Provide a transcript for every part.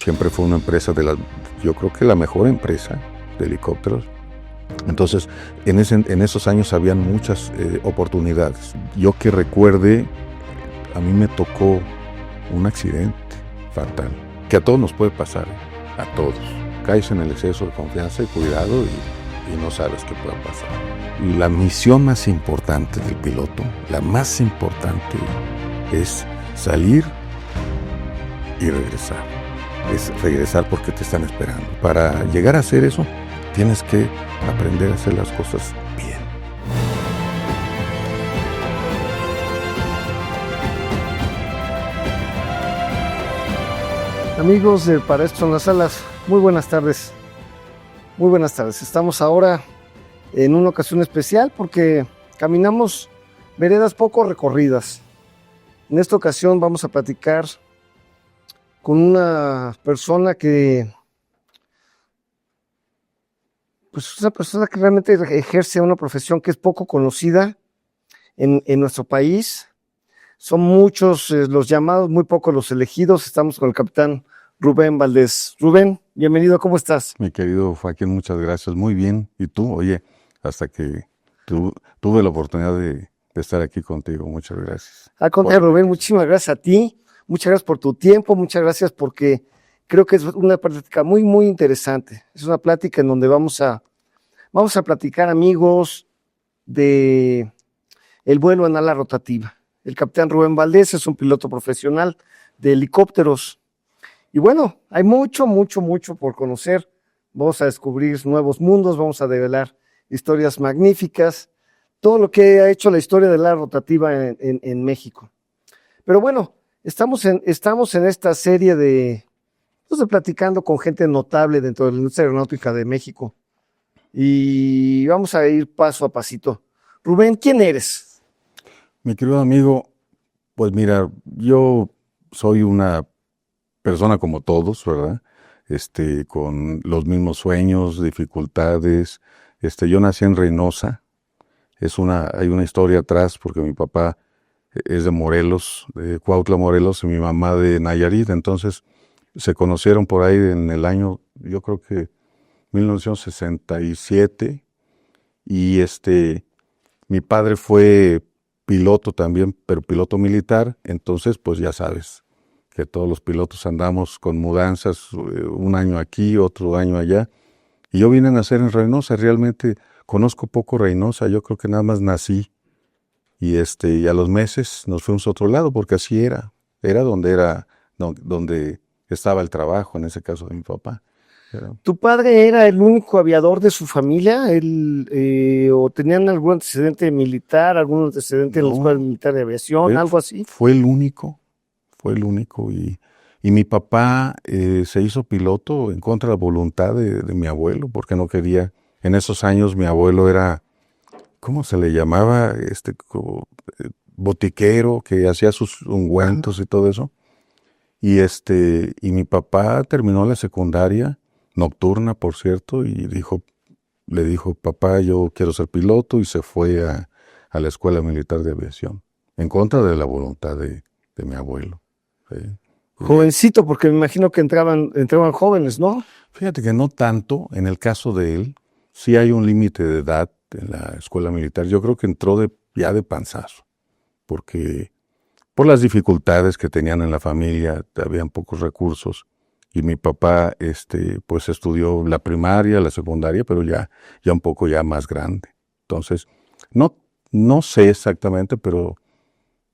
Siempre fue una empresa yo creo que la mejor empresa de helicópteros. Entonces, en esos años habían muchas oportunidades. Yo que recuerde, a mí me tocó un accidente fatal, que a todos nos puede pasar, a todos. Caes en el exceso de confianza y cuidado y no sabes qué pueda pasar. Y la misión más importante del piloto, la más importante, es salir y regresar. Es regresar porque te están esperando. Para llegar a hacer eso, tienes que aprender a hacer las cosas bien. Amigos de Para Esto Son las Alas, muy buenas tardes. Muy buenas tardes. Estamos ahora en una ocasión especial porque caminamos veredas poco recorridas. En esta ocasión vamos a platicar con una persona que, pues una persona que realmente ejerce una profesión que es poco conocida en nuestro país. Son muchos los llamados, muy pocos los elegidos. Estamos con el capitán Rubén Valdés. Rubén, bienvenido, ¿cómo estás? Mi querido Joaquín, muchas gracias, muy bien. ¿Y tú? Oye, hasta que tuve la oportunidad de estar aquí contigo, muchas gracias. Al contrario, Rubén, muchísimas gracias a ti, muchas gracias por tu tiempo, muchas gracias porque creo que es una plática muy, muy interesante. Es una plática en donde vamos a platicar, amigos, de el vuelo en ala rotativa. El capitán Rubén Valdés es un piloto profesional de helicópteros. Y bueno, hay mucho por conocer. Vamos a descubrir nuevos mundos, vamos a develar historias magníficas, todo lo que ha hecho la historia de la rotativa en México. Pero bueno, estamos en esta serie de platicando con gente notable dentro de la industria aeronáutica de México. Y vamos a ir paso a pasito. Rubén, ¿quién eres? Mi querido amigo, pues mira, yo soy una persona como todos, ¿verdad? Con los mismos sueños, dificultades. Yo nací en Reynosa. Hay una historia atrás porque mi papá es de Morelos, de Cuautla, Morelos, y mi mamá de Nayarit. Entonces se conocieron por ahí en el año, yo creo que 1967. Y mi padre fue piloto también, pero piloto militar. Entonces, pues ya sabes que todos los pilotos andamos con mudanzas, un año aquí, otro año allá. Y yo vine a nacer en Reynosa, realmente conozco poco Reynosa, yo creo que nada más nací. Y a los meses nos fuimos a otro lado, porque así era donde estaba el trabajo, en ese caso de mi papá. ¿Tu padre era el único aviador de su familia? ¿O tenían algún antecedente militar, algún antecedente en la Escuela Militar de Aviación, algo así? Fue el único. Y mi papá se hizo piloto en contra de la voluntad de mi abuelo, porque no quería. En esos años mi abuelo era, ¿cómo se le llamaba? Como, botiquero, que hacía sus ungüentos y todo eso. Y mi papá terminó la secundaria, nocturna, por cierto, y le dijo, papá, yo quiero ser piloto, y se fue a la Escuela Militar de Aviación, en contra de la voluntad de mi abuelo. ¿Sí? Jovencito, porque me imagino que entraban jóvenes, ¿no? Fíjate que no tanto, en el caso de él, sí hay un límite de edad en la escuela militar. Yo creo que entró ya de panzazo, porque por las dificultades que tenían en la familia, habían pocos recursos, y mi papá pues estudió la primaria, la secundaria, pero ya un poco ya más grande. Entonces, no sé exactamente, pero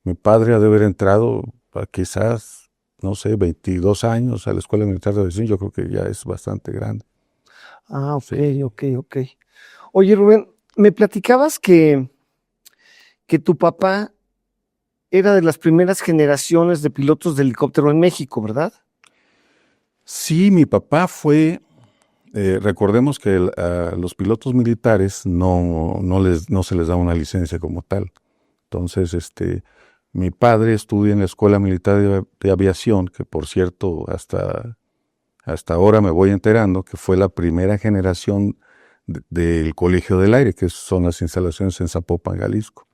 mi padre ha de haber entrado quizás, no sé, 22 años a la Escuela Militar de Aviación. Yo creo que ya es bastante grande. Ah, ok, Sí. ok. Oye, Rubén, me platicabas que tu papá era de las primeras generaciones de pilotos de helicóptero en México, ¿verdad? Sí, mi papá fue, recordemos que a los pilotos militares no se les da una licencia como tal. Entonces, mi padre estudia en la Escuela Militar de Aviación, que por cierto, hasta ahora me voy enterando que fue la primera generación del Colegio del Aire, que son las instalaciones en Zapopan, Jalisco.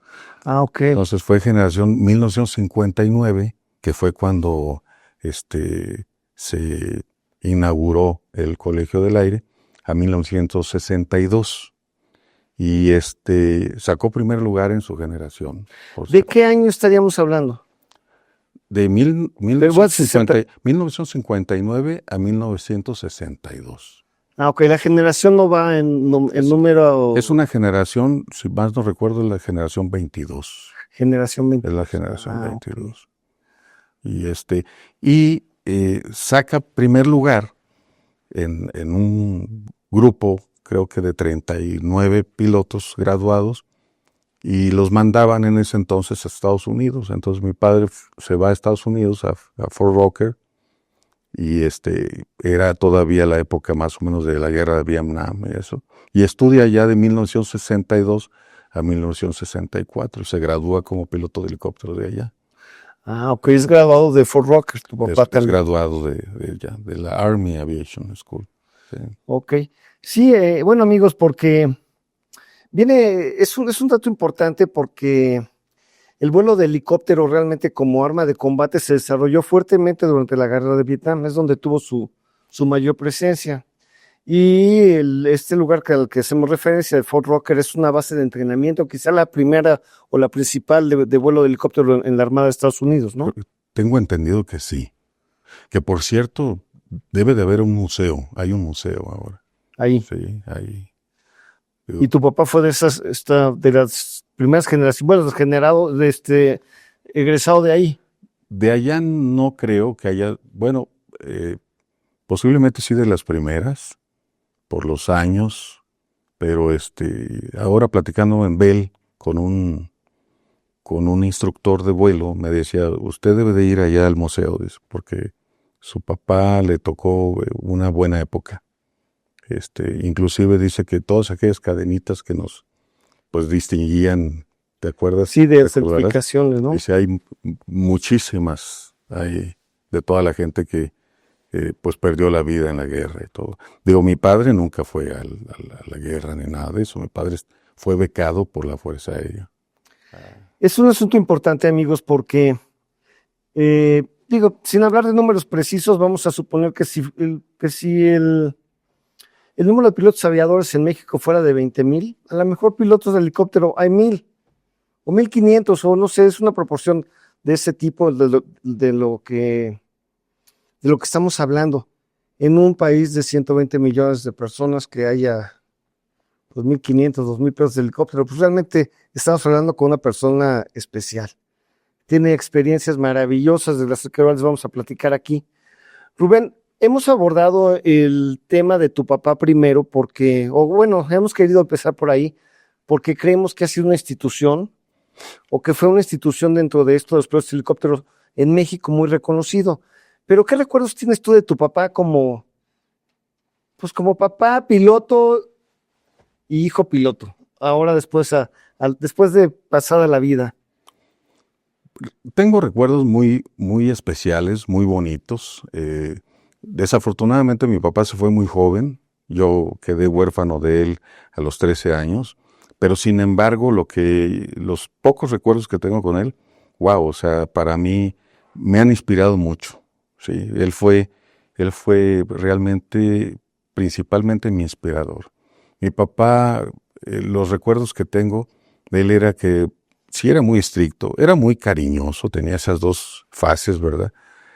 Ah, ok. Entonces fue generación 1959, que fue cuando se inauguró el Colegio del Aire a 1962 y sacó primer lugar en su generación. ¿De qué año estaríamos hablando? De 1959 a 1962. Ok, la generación no va en número... Es una generación, si más no recuerdo, es la generación 22. Generación 22. Es la generación 22. Okay. Y saca primer lugar en un grupo, creo que de 39 pilotos graduados, y los mandaban en ese entonces a Estados Unidos. Entonces mi padre se va a Estados Unidos, a Fort Rucker, y era todavía la época más o menos de la guerra de Vietnam y eso. Y estudia ya de 1962 a 1964, y se gradúa como piloto de helicóptero de allá. Ok, es graduado de Fort Rucker, tu papá Es graduado de la Army Aviation School. Sí. Ok. Sí, bueno amigos, porque es un dato importante porque el vuelo de helicóptero realmente como arma de combate se desarrolló fuertemente durante la guerra de Vietnam, es donde tuvo su mayor presencia. Y este lugar al que hacemos referencia, el Fort Rucker, es una base de entrenamiento, quizá la primera o la principal de vuelo de helicóptero en la Armada de Estados Unidos, ¿no? Tengo entendido que sí. Que por cierto, debe de haber un museo. Hay un museo ahora. Ahí. Sí, ahí. Y tu papá fue de las primeras generaciones, bueno, egresado de ahí. De allá no creo que haya, bueno, posiblemente sí de las primeras, por los años, pero ahora platicando en Bell con un instructor de vuelo, me decía, usted debe de ir allá al museo, porque su papá le tocó una buena época. Inclusive dice que todas aquellas cadenitas que nos pues distinguían, ¿te acuerdas? Sí, de certificaciones, ¿no? Dice, hay muchísimas de toda la gente que pues perdió la vida en la guerra y todo. Digo, mi padre nunca fue a la guerra ni nada de eso. Mi padre fue becado por la Fuerza Aérea. Es un asunto importante, amigos, porque, sin hablar de números precisos, vamos a suponer que si el número de pilotos aviadores en México fuera de 20,000, a lo mejor pilotos de helicóptero hay 1,000 o 1,500, o no sé, es una proporción de ese tipo de lo que estamos hablando. En un país de 120 millones de personas que haya 2,500, 2,000 pilotos de helicóptero, pues realmente estamos hablando con una persona especial. Tiene experiencias maravillosas de las que ahora les vamos a platicar aquí. Rubén, hemos abordado el tema de tu papá primero porque, hemos querido empezar por ahí, porque creemos que ha sido una institución, o que fue una institución dentro de esto de los pilotos de helicópteros en México muy reconocido. Pero ¿qué recuerdos tienes tú de tu papá como papá, piloto y hijo piloto? Ahora después de pasada la vida. Tengo recuerdos muy, muy especiales, muy bonitos. Desafortunadamente mi papá se fue muy joven. Yo quedé huérfano de él a los 13 años. Pero sin embargo, los pocos recuerdos que tengo con él, wow, o sea, para mí me han inspirado mucho. Sí, él fue realmente, principalmente mi inspirador. Mi papá, los recuerdos que tengo de él era que sí era muy estricto, era muy cariñoso, tenía esas dos fases, ¿verdad?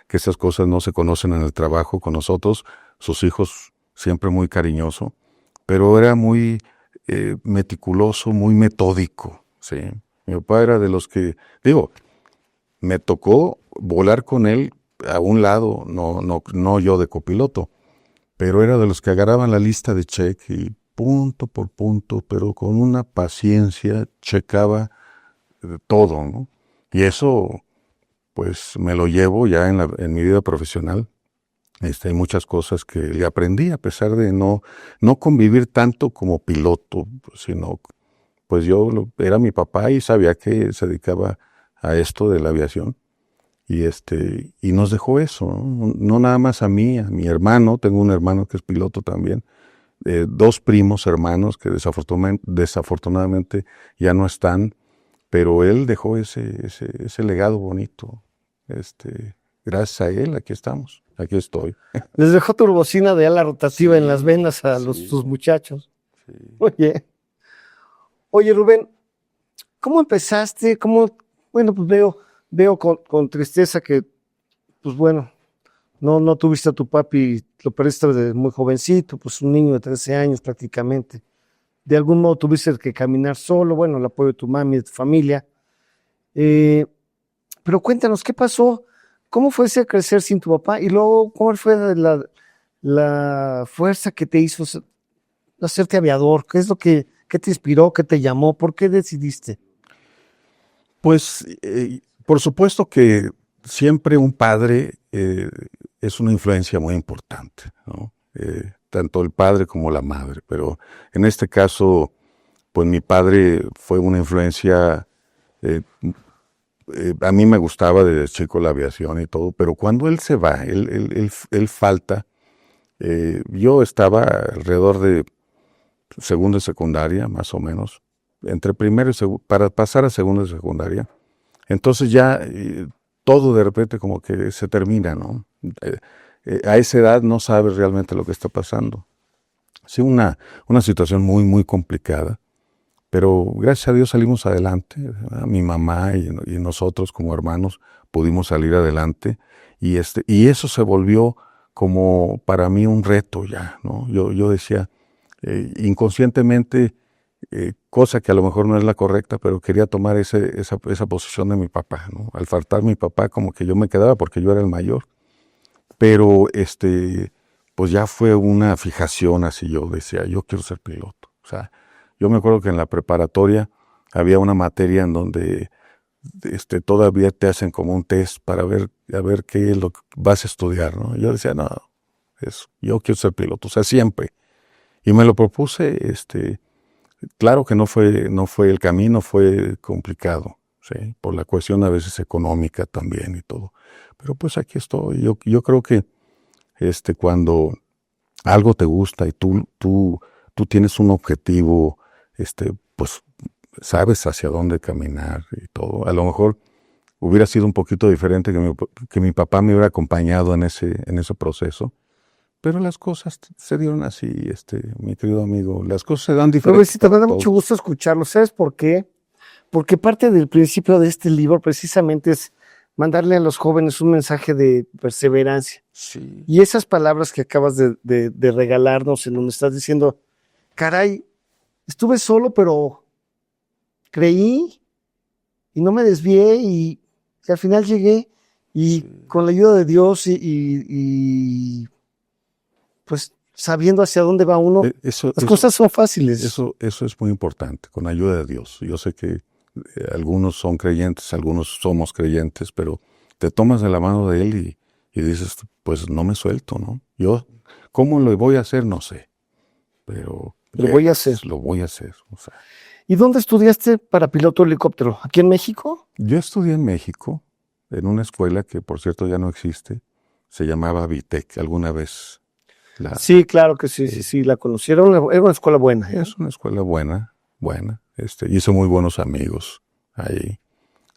Que esas cosas no se conocen en el trabajo con nosotros, sus hijos siempre muy cariñoso, pero era muy meticuloso, muy metódico, ¿sí? Mi papá era de los que, me tocó volar con él a un lado, no yo de copiloto, pero era de los que agarraban la lista de check y punto por punto, pero con una paciencia checaba todo, ¿no? Y eso, pues, me lo llevo ya en mi vida profesional. Hay muchas cosas que le aprendí a pesar de no convivir tanto como piloto, sino, pues era mi papá y sabía que se dedicaba a esto de la aviación. Y nos dejó eso, ¿no? No nada más a mí, a mi hermano, tengo un hermano que es piloto también, dos primos hermanos que desafortunadamente ya no están, pero él dejó ese legado bonito. Gracias a él, aquí estamos. aquí estoy. Les dejó turbocina de ala rotativa en las venas a sí, sus muchachos. sí. Oye, Rubén, ¿cómo empezaste? Bueno, pues veo con tristeza que, pues bueno, no tuviste a tu papi, lo perdiste desde muy jovencito, pues un niño de 13 años prácticamente. De algún modo tuviste que caminar solo, bueno, el apoyo de tu mami, de tu familia. Pero cuéntanos, ¿qué pasó? ¿Cómo fue ese crecer sin tu papá? Y luego, ¿cómo fue la fuerza que te hizo hacerte aviador? ¿Qué te inspiró? ¿Qué te llamó? ¿Por qué decidiste? Pues, por supuesto que siempre un padre es una influencia muy importante, ¿no? Tanto el padre como la madre, pero en este caso, pues mi padre fue una influencia, a mí me gustaba desde chico la aviación y todo, pero cuando él se va, él falta, yo estaba alrededor de segundo y secundaria, más o menos, entre primero y segundo, para pasar a segundo y secundaria. Entonces ya todo de repente como que se termina, ¿no? A esa edad no sabes realmente lo que está pasando. Sí, una situación muy, muy complicada, pero gracias a Dios salimos adelante. ¿Verdad? Mi mamá y nosotros como hermanos pudimos salir adelante y eso se volvió como para mí un reto ya, ¿no? Yo decía, inconscientemente, cosa que a lo mejor no es la correcta, pero quería tomar esa posición de mi papá, ¿no? Al faltar mi papá, como que yo me quedaba porque yo era el mayor, pero pues ya fue una fijación así, yo decía, yo quiero ser piloto. O sea, yo me acuerdo que en la preparatoria había una materia en donde todavía te hacen como un test para ver, a ver qué es lo que vas a estudiar, ¿no? Yo decía, no, yo quiero ser piloto, o sea, siempre. Y me lo propuse, claro que no fue el camino, fue complicado, ¿sí? Por la cuestión a veces económica también y todo. Pero pues aquí estoy. Yo creo que cuando algo te gusta y tú tienes un objetivo, pues sabes hacia dónde caminar y todo. A lo mejor hubiera sido un poquito diferente que mi papá me hubiera acompañado en ese proceso. Pero las cosas se dieron así, mi querido amigo. Las cosas se dan diferentes. Rubén, me da mucho gusto escucharlo. ¿Sabes por qué? Porque parte del principio de este libro precisamente es mandarle a los jóvenes un mensaje de perseverancia. Sí. Y esas palabras que acabas de regalarnos, en donde estás diciendo, caray, estuve solo, pero creí y no me desvié y al final llegué y Sí. con la ayuda de Dios y pues sabiendo hacia dónde va uno, las cosas son fáciles. Eso es muy importante, con ayuda de Dios. Yo sé que algunos son creyentes, algunos somos creyentes, pero te tomas de la mano de Él y dices, pues no me suelto, ¿no? Yo, ¿cómo lo voy a hacer? No sé, pero lo voy a hacer. Lo voy a hacer. O sea. ¿Y dónde estudiaste para piloto de helicóptero? ¿Aquí en México? Yo estudié en México, en una escuela que por cierto ya no existe, se llamaba Vitec, alguna vez. Sí, claro que sí, la conocí. Era una escuela buena. Es una escuela buena. Hizo muy buenos amigos ahí.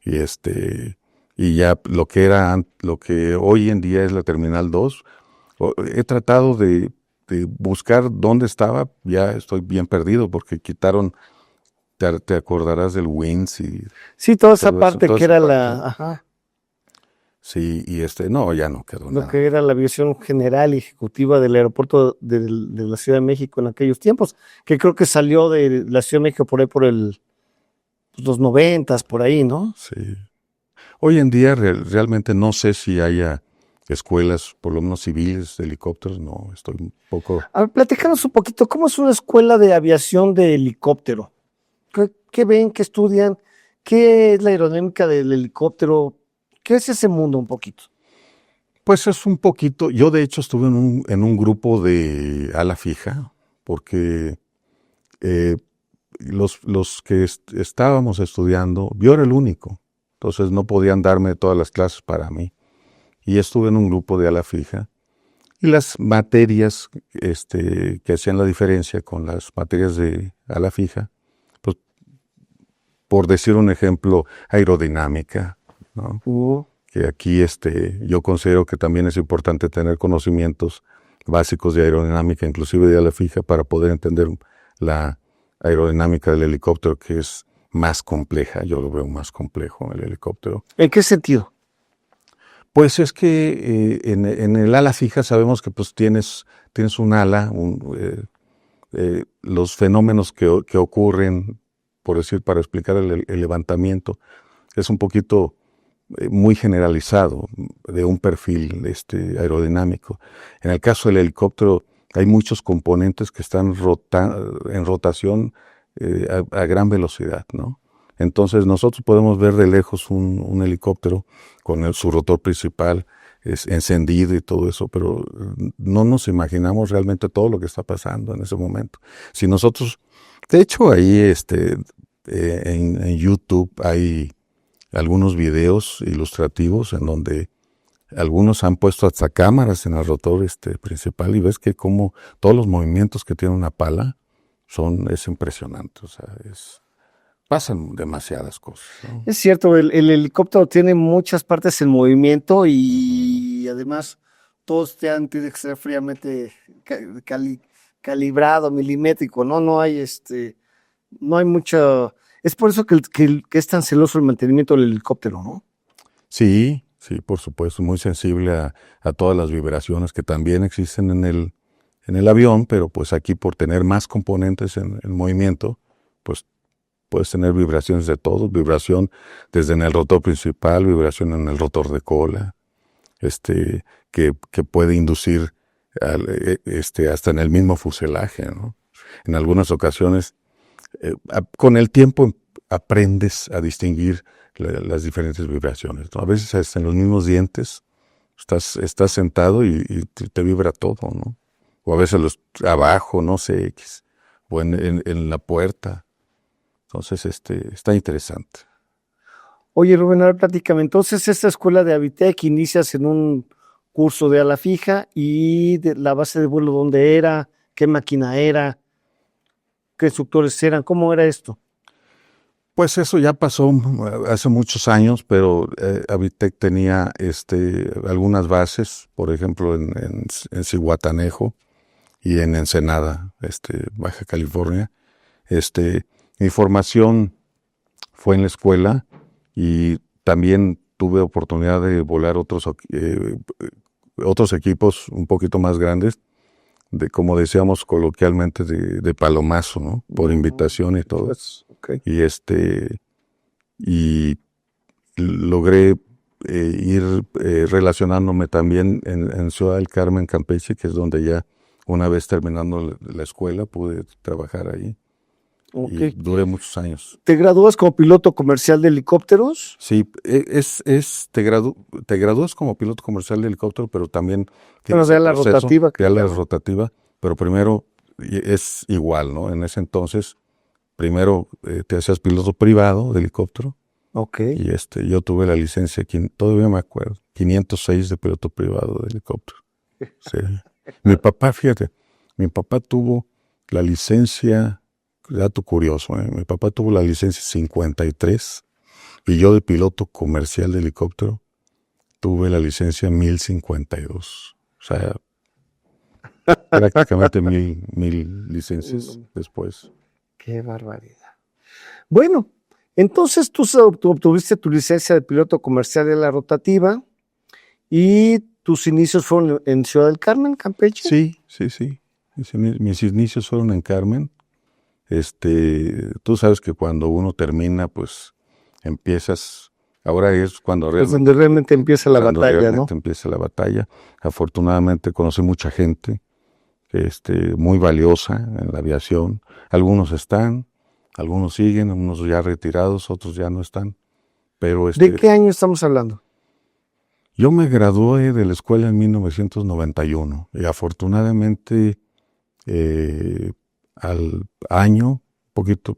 Y ya lo que hoy en día es la Terminal 2, he tratado de buscar dónde estaba, ya estoy bien perdido porque quitaron, te acordarás del WINS y... Sí, toda esa parte que era la... Ajá. Sí, y no, ya no quedó nada. Lo que era la aviación general y ejecutiva del aeropuerto de la Ciudad de México en aquellos tiempos, que creo que salió de la Ciudad de México por ahí los 90s, por ahí, ¿no? Sí. Hoy en día realmente no sé si haya escuelas, por lo menos civiles, de helicópteros, no, estoy un poco... A ver, platícanos un poquito, ¿cómo es una escuela de aviación de helicóptero? ¿Qué ven, qué estudian? ¿Qué es la aerodinámica del helicóptero? ¿Qué es ese mundo un poquito? Pues es un poquito, yo de hecho estuve en un grupo de ala fija, porque los que estábamos estudiando, yo era el único, entonces no podían darme todas las clases para mí. Y estuve en un grupo de ala fija, y las materias que hacían la diferencia con las materias de ala fija, pues por decir un ejemplo, aerodinámica, ¿no? que aquí yo considero que también es importante tener conocimientos básicos de aerodinámica, inclusive de ala fija, para poder entender la aerodinámica del helicóptero, que es más compleja. Yo lo veo más complejo el helicóptero. ¿En qué sentido? Pues es que en el ala fija sabemos que pues tienes un ala, los fenómenos que ocurren, por decir, para explicar el levantamiento, es un poquito muy generalizado, de un perfil aerodinámico. En el caso del helicóptero hay muchos componentes que están en rotación a gran velocidad, ¿no? Entonces nosotros podemos ver de lejos un helicóptero con su rotor principal encendido y todo eso, pero no nos imaginamos realmente todo lo que está pasando en ese momento. Si nosotros, de hecho ahí en YouTube hay algunos videos ilustrativos en donde algunos han puesto hasta cámaras en el rotor principal y ves que como todos los movimientos que tiene una pala es impresionante, o sea, pasan demasiadas cosas, ¿no? Es cierto, el helicóptero tiene muchas partes en movimiento y además todos tiene que ser fríamente calibrado, milimétrico, ¿no? No hay no hay mucho. Es por eso que es tan celoso el mantenimiento del helicóptero, ¿no? Sí, por supuesto, muy sensible a todas las vibraciones que también existen en el avión, pero pues aquí por tener más componentes en movimiento, pues puedes tener vibraciones de todo, vibración desde en el rotor principal, vibración en el rotor de cola, que puede inducir hasta en el mismo fuselaje, ¿no? En algunas ocasiones, con el tiempo aprendes a distinguir las diferentes vibraciones, ¿no? A veces hasta en los mismos dientes estás sentado y te vibra todo, ¿no? O a veces abajo, no sé, o en la puerta. Entonces, está interesante. Oye, Rubén, ahora platícame. Entonces, esta escuela de Avitec inicias en un curso de ala fija y de la base de vuelo, ¿dónde era? ¿Qué máquina era? ¿Qué instructores eran? ¿Cómo era esto? Pues eso ya pasó hace muchos años, pero Avitec tenía algunas bases, por ejemplo, en Zihuatanejo y en Ensenada, Baja California. Mi formación fue en la escuela y también tuve oportunidad de volar otros equipos un poquito más grandes, como decíamos coloquialmente, de palomazo, ¿no? Por invitación y todo. Okay. Y logré ir relacionándome también en Ciudad del Carmen, Campeche, que es donde ya una vez terminando la escuela pude trabajar ahí. Okay. Y duré muchos años. ¿Te gradúas como piloto comercial de helicópteros? Sí, te gradúas como piloto comercial de helicóptero, pero también tienes de ala rotativa. De ala rotativa, pero primero es igual, ¿no? En ese entonces, primero te hacías piloto privado de helicóptero. Okay. Y yo tuve la licencia, todavía me acuerdo, 506 de piloto privado de helicóptero. Sí. Mi papá tuvo la licencia. Dato curioso, mi papá tuvo la licencia 53 y yo de piloto comercial de helicóptero tuve la licencia 1052. O sea, prácticamente mil licencias después. ¡Qué barbaridad! Bueno, entonces tú obtuviste tu licencia de piloto comercial de la rotativa y tus inicios fueron en Ciudad del Carmen, Campeche. Sí. Mis inicios fueron en Carmen. Tú sabes que cuando uno termina, pues empiezas, ahora es cuando realmente empieza la batalla, ¿no? Empieza la batalla. Afortunadamente conocí mucha gente, muy valiosa en la aviación. Algunos están, algunos siguen, unos ya retirados, otros ya no están. Pero ¿de qué año estamos hablando? Yo me gradué de la escuela en 1991 y afortunadamente al año, poquito,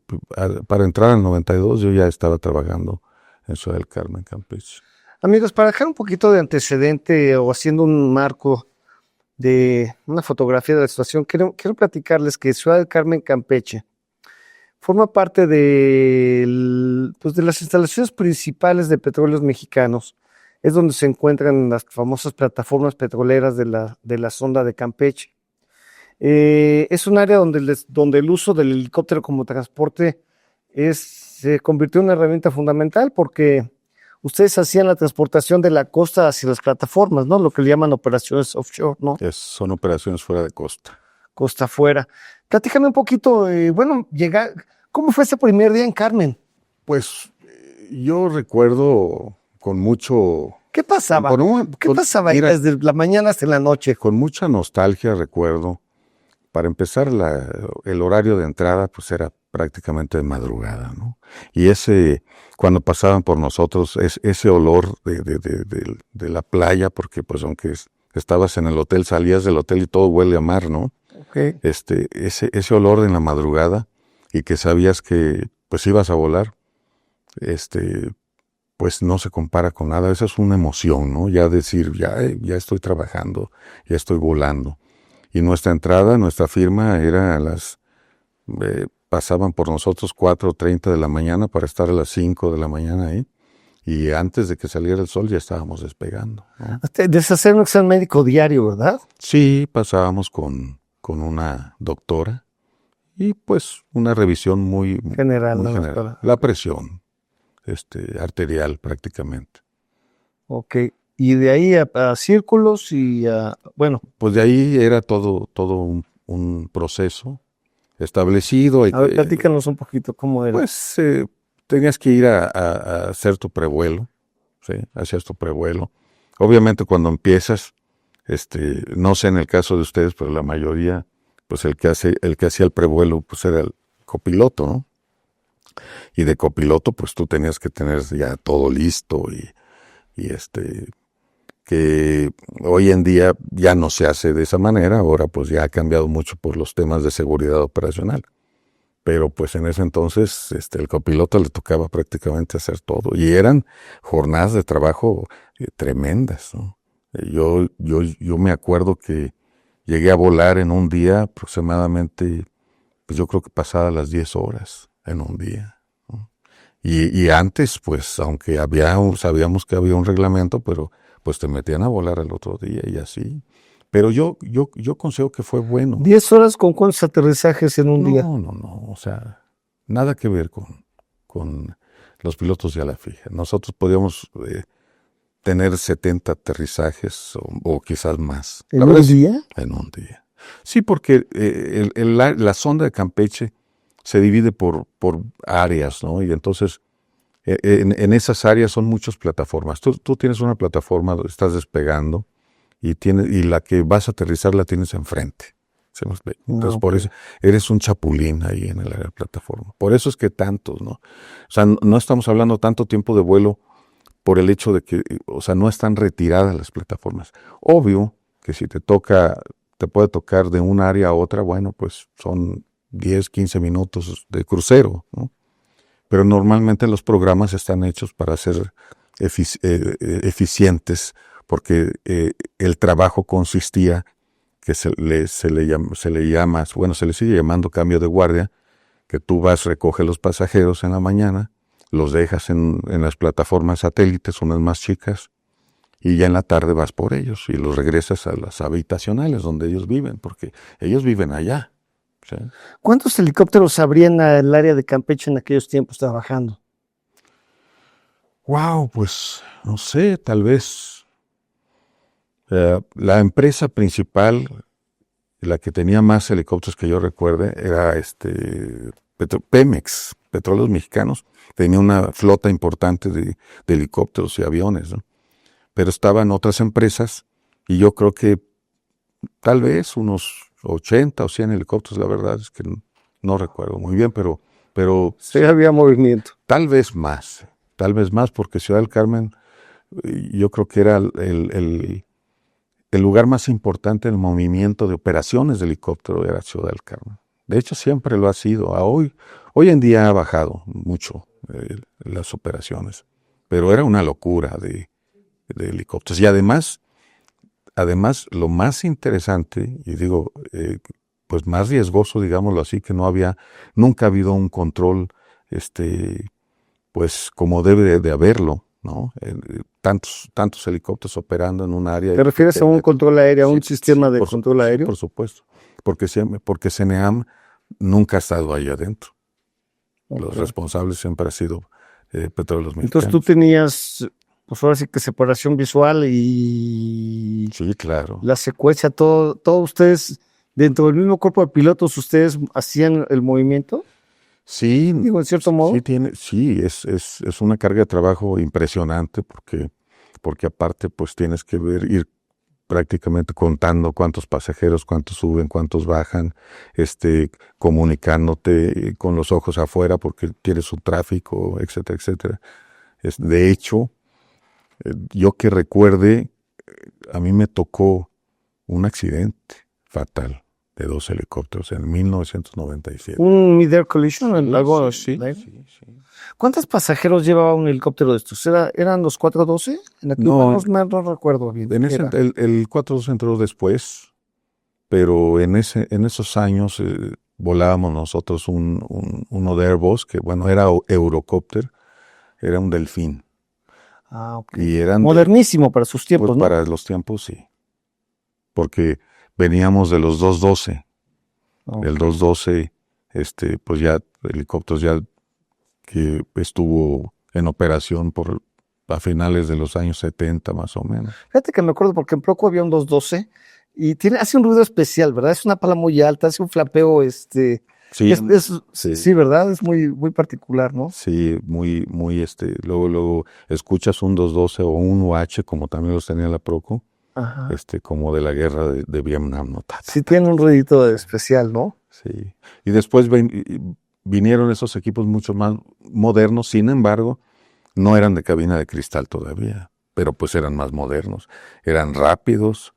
para entrar al 92, yo ya estaba trabajando en Ciudad del Carmen, Campeche. Amigos, para dejar un poquito de antecedente o haciendo un marco de una fotografía de la situación, quiero platicarles que Ciudad del Carmen, Campeche, forma parte de las instalaciones principales de Petróleos Mexicanos, es donde se encuentran las famosas plataformas petroleras de la sonda de Campeche. Es un área donde el uso del helicóptero como transporte se convirtió en una herramienta fundamental porque ustedes hacían la transportación de la costa hacia las plataformas, ¿no? Lo que le llaman operaciones offshore, ¿no? Son operaciones fuera de costa. Costa afuera. Platícame un poquito, ¿cómo fue ese primer día en Carmen? Pues yo recuerdo con mucho... ¿Qué pasaba? ¿Qué pasaba ahí desde la mañana hasta la noche? Con mucha nostalgia recuerdo. Para empezar, el horario de entrada pues era prácticamente de madrugada, ¿no? Y cuando pasaban por nosotros, ese olor de la playa, porque pues aunque estabas en el hotel, salías del hotel y todo huele a mar, ¿no? Okay. Ese olor en la madrugada y que sabías que pues ibas a volar, pues no se compara con nada. Esa es una emoción, ¿no? Ya decir, ya estoy trabajando, ya estoy volando. Y nuestra entrada, nuestra firma era pasaban por nosotros 4:30 de la mañana para estar a las 5 de la mañana ahí. Y antes de que saliera el sol ya estábamos despegando, ¿no? Deshacer un examen médico diario, ¿verdad? Sí, pasábamos con una doctora y pues una revisión muy general. Muy general. La presión arterial prácticamente. Ok. Y de ahí a círculos bueno. Pues de ahí era todo un proceso establecido. A ver, platícanos un poquito cómo era. Pues tenías que ir a hacer tu prevuelo, ¿sí? Hacías tu prevuelo. Obviamente cuando empiezas, no sé en el caso de ustedes, pero la mayoría, pues el que hacía el prevuelo, pues era el copiloto, ¿no? Y de copiloto, pues tú tenías que tener ya todo listo y que hoy en día ya no se hace de esa manera, ahora pues ya ha cambiado mucho por los temas de seguridad operacional. Pero pues en ese entonces el copiloto le tocaba prácticamente hacer todo. Y eran jornadas de trabajo tremendas, ¿no? Yo me acuerdo que llegué a volar en un día aproximadamente, pues yo creo que pasadas las 10 horas en un día, ¿no? Y antes, pues aunque sabíamos que había un reglamento, pero pues te metían a volar el otro día y así. Pero yo considero que fue bueno. 10 horas con cuántos aterrizajes en un día. No, o sea, nada que ver con los pilotos de ala fija. Nosotros podíamos tener 70 aterrizajes o quizás más. ¿En un día? En un día. Sí, porque la sonda de Campeche se divide por áreas, ¿no? Y entonces en esas áreas son muchas plataformas. Tú tienes una plataforma donde estás despegando y la que vas a aterrizar la tienes enfrente. Entonces, por eso eres un chapulín ahí en el área de plataforma. Por eso es que tantos, ¿no? O sea, no estamos hablando tanto tiempo de vuelo por el hecho de que, o sea, no están retiradas las plataformas. Obvio que si te puede tocar de un área a otra, bueno, pues son 10, 15 minutos de crucero, ¿no? Pero normalmente los programas están hechos para ser eficientes, porque el trabajo consistía que se le sigue llamando cambio de guardia, que tú recoges los pasajeros en la mañana, los dejas en las plataformas satélites, unas más chicas, y ya en la tarde vas por ellos y los regresas a las habitacionales donde ellos viven, porque ellos viven allá. ¿Sí? ¿Cuántos helicópteros habrían en el área de Campeche en aquellos tiempos trabajando? Wow, pues no sé, tal vez la empresa principal, la que tenía más helicópteros que yo recuerde, era Pemex, Petróleos Mexicanos. Tenía una flota importante de helicópteros y aviones, ¿no? Pero estaban otras empresas y yo creo que tal vez unos 80 o 100 helicópteros, la verdad es que no recuerdo muy bien, pero sí había movimiento. Tal vez más porque Ciudad del Carmen yo creo que era el lugar más importante en el movimiento de operaciones de helicóptero, era Ciudad del Carmen. De hecho siempre lo ha sido. Hoy en día ha bajado mucho las operaciones, pero era una locura de helicópteros. Y además lo más interesante, y digo, pues más riesgoso, digámoslo así, que nunca ha habido un control, pues como debe de haberlo, ¿no? tantos helicópteros operando en un área. ¿Te refieres a un control aéreo, a un sistema de control aéreo? Por supuesto, porque CNEAM nunca ha estado ahí adentro. Okay. Los responsables siempre han sido Petróleos Mexicanos. Entonces tú tenías, pues ahora sí que separación visual y... Sí, claro. La secuencia, todo ustedes, dentro del mismo cuerpo de pilotos, ¿ustedes hacían el movimiento? Sí. Digo, en cierto modo. Sí, es una carga de trabajo impresionante porque aparte pues tienes que ir prácticamente contando cuántos pasajeros, cuántos suben, cuántos bajan, comunicándote con los ojos afuera porque tienes un tráfico, etcétera, etcétera. De hecho, yo que recuerde, a mí me tocó un accidente fatal de 2 helicópteros en 1997. ¿Un mid-air collision? ¿Algo? Sí. ¿Cuántos pasajeros llevaba un helicóptero de estos? ¿Eran los 412? No recuerdo bien. El 412 entró después, pero en esos años volábamos nosotros uno de Airbus, que bueno, era Eurocopter, era un Delfín. Ah, ok. Y eran modernísimo para sus tiempos, pues, ¿no? Para los tiempos, sí. Porque veníamos de los 212. Okay. El 212, pues ya helicópteros ya que estuvo en operación a finales de los años 70 más o menos. Fíjate que me acuerdo porque en Proco había un 212 y hace un ruido especial, ¿verdad? Es una pala muy alta, hace un flapeo, sí, ¿verdad? Es muy, muy particular, ¿no? Sí, muy, luego escuchas un 212 o un UH, como también los tenía la Proco, ajá, como de la guerra de Vietnam, ¿no? Sí, tiene un ruidito especial, ¿no? Sí, y después vinieron esos equipos mucho más modernos, sin embargo, no eran de cabina de cristal todavía, pero pues eran más modernos, eran rápidos,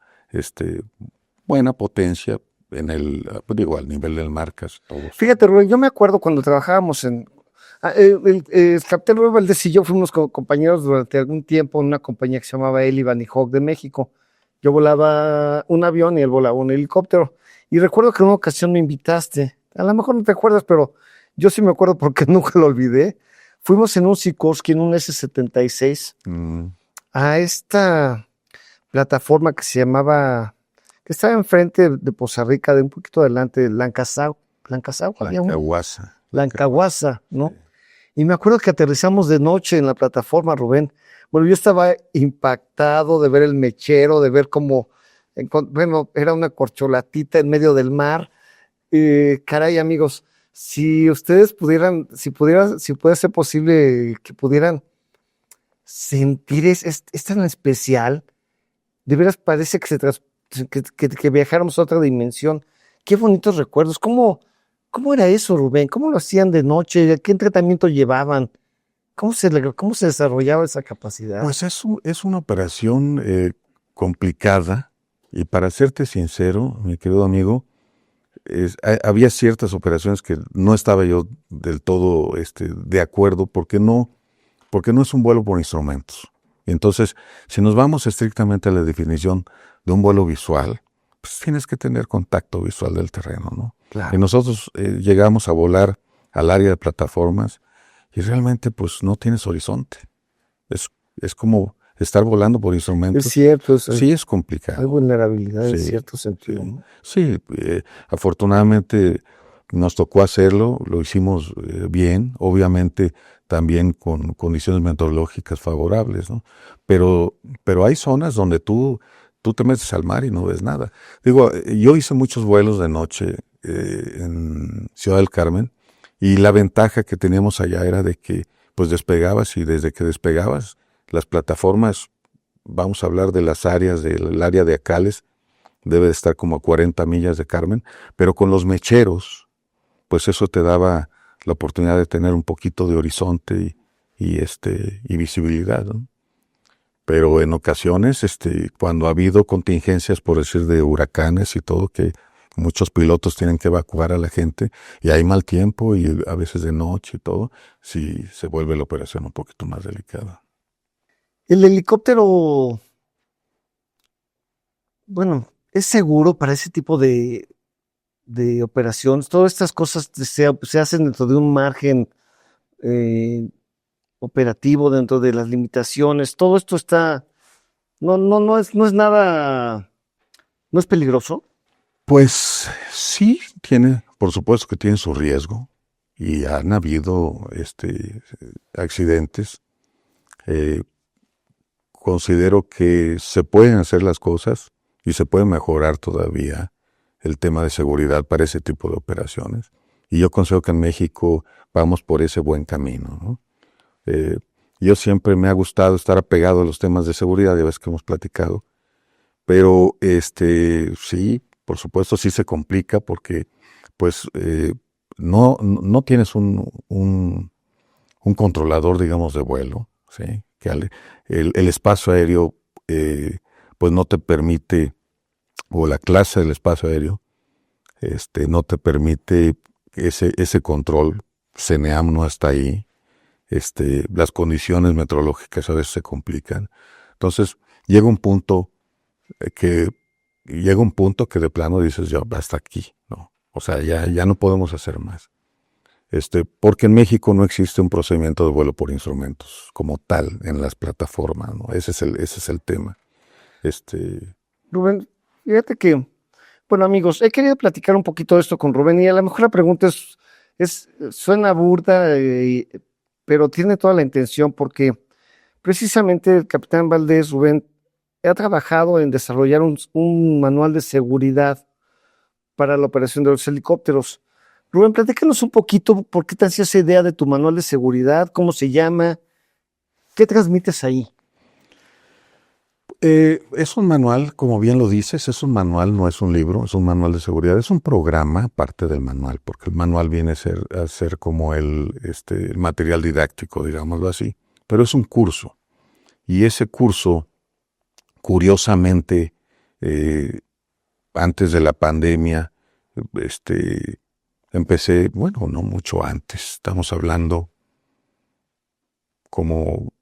buena potencia al nivel del mar casi todos. Fíjate, Rubén, yo me acuerdo cuando trabajábamos el capitán Rubén Valdés y yo fuimos compañeros durante algún tiempo en una compañía que se llamaba Elivan y Hawk de México. Yo volaba un avión y él volaba un helicóptero. Y recuerdo que en una ocasión me invitaste, a lo mejor no te acuerdas, pero yo sí me acuerdo porque nunca lo olvidé. Fuimos en un Sikorsky, en un S-76, a esta plataforma que se llamaba, que estaba enfrente de Poza Rica, de un poquito adelante, Lancahuasa, ¿no? Sí. Y me acuerdo que aterrizamos de noche en la plataforma, Rubén. Bueno, yo estaba impactado de ver el mechero, de ver cómo, bueno, era una corcholatita en medio del mar. Caray, amigos, si ustedes pudieran, si pudiera ser posible que pudieran sentir es tan especial, de veras parece que viajáramos a otra dimensión. Qué bonitos recuerdos. ¿Cómo era eso, Rubén? ¿Cómo lo hacían de noche? ¿Qué entrenamiento llevaban? ¿Cómo se desarrollaba esa capacidad? Pues es una operación complicada y para serte sincero, mi querido amigo, había ciertas operaciones que no estaba yo del todo de acuerdo porque no es un vuelo por instrumentos. Entonces, si nos vamos estrictamente a la definición de un vuelo visual, pues tienes que tener contacto visual del terreno, ¿no? Claro. Y nosotros llegamos a volar al área de plataformas y realmente pues no tienes horizonte. Es como estar volando por instrumentos. Es cierto. Sí, es complicado. Hay vulnerabilidad en cierto sentido. Sí, afortunadamente nos tocó hacerlo, lo hicimos bien, obviamente también con condiciones meteorológicas favorables, ¿no? Pero hay zonas donde tú te metes al mar y no ves nada. Digo, yo hice muchos vuelos de noche en Ciudad del Carmen y la ventaja que teníamos allá era de que pues despegabas y desde que despegabas las plataformas, vamos a hablar de las áreas del área de Acales, debe de estar como a 40 millas de Carmen, pero con los mecheros, pues eso te daba la oportunidad de tener un poquito de horizonte y visibilidad, ¿no? Pero en ocasiones, cuando ha habido contingencias, por decir, de huracanes y todo, que muchos pilotos tienen que evacuar a la gente y hay mal tiempo y a veces de noche y todo, sí se vuelve la operación un poquito más delicada. El helicóptero, bueno, es seguro para ese tipo de operaciones. Todas estas cosas se hacen dentro de un margen operativo, dentro de las limitaciones, todo esto está, no es nada, no es peligroso. Pues sí, tiene, por supuesto que tiene su riesgo y han habido accidentes. Eh, Considero que se pueden hacer las cosas y se puede mejorar todavía el tema de seguridad para ese tipo de operaciones. Y yo considero que en México vamos por ese buen camino, ¿no? Yo siempre me ha gustado estar apegado a los temas de seguridad, ya ves que hemos platicado, pero sí, por supuesto sí se complica porque pues no tienes un controlador, digamos, de vuelo, ¿sí? Que el espacio aéreo pues no te permite, o la clase del espacio aéreo no te permite ese control. CENEAM no está ahí. Las condiciones meteorológicas a veces se complican. Entonces llega un punto que de plano dices, ya hasta aquí, ¿no? O sea, ya no podemos hacer más. Porque en México no existe un procedimiento de vuelo por instrumentos como tal en las plataformas, ¿no? Ese es el tema. Rubén, fíjate que, bueno, amigos, he querido platicar un poquito de esto con Rubén y a lo mejor la pregunta suena burda, pero tiene toda la intención porque precisamente el capitán Valdés, Rubén, ha trabajado en desarrollar un manual de seguridad para la operación de los helicópteros. Rubén, platícanos un poquito por qué te hacía esa idea de tu manual de seguridad, cómo se llama, qué transmites ahí. Es un manual, como bien lo dices, es un manual, no es un libro, es un manual de seguridad, es un programa parte del manual, porque el manual viene a ser como el material didáctico, digámoslo así, pero es un curso. Y ese curso, curiosamente, antes de la pandemia, empecé, bueno, no mucho antes, estamos hablando como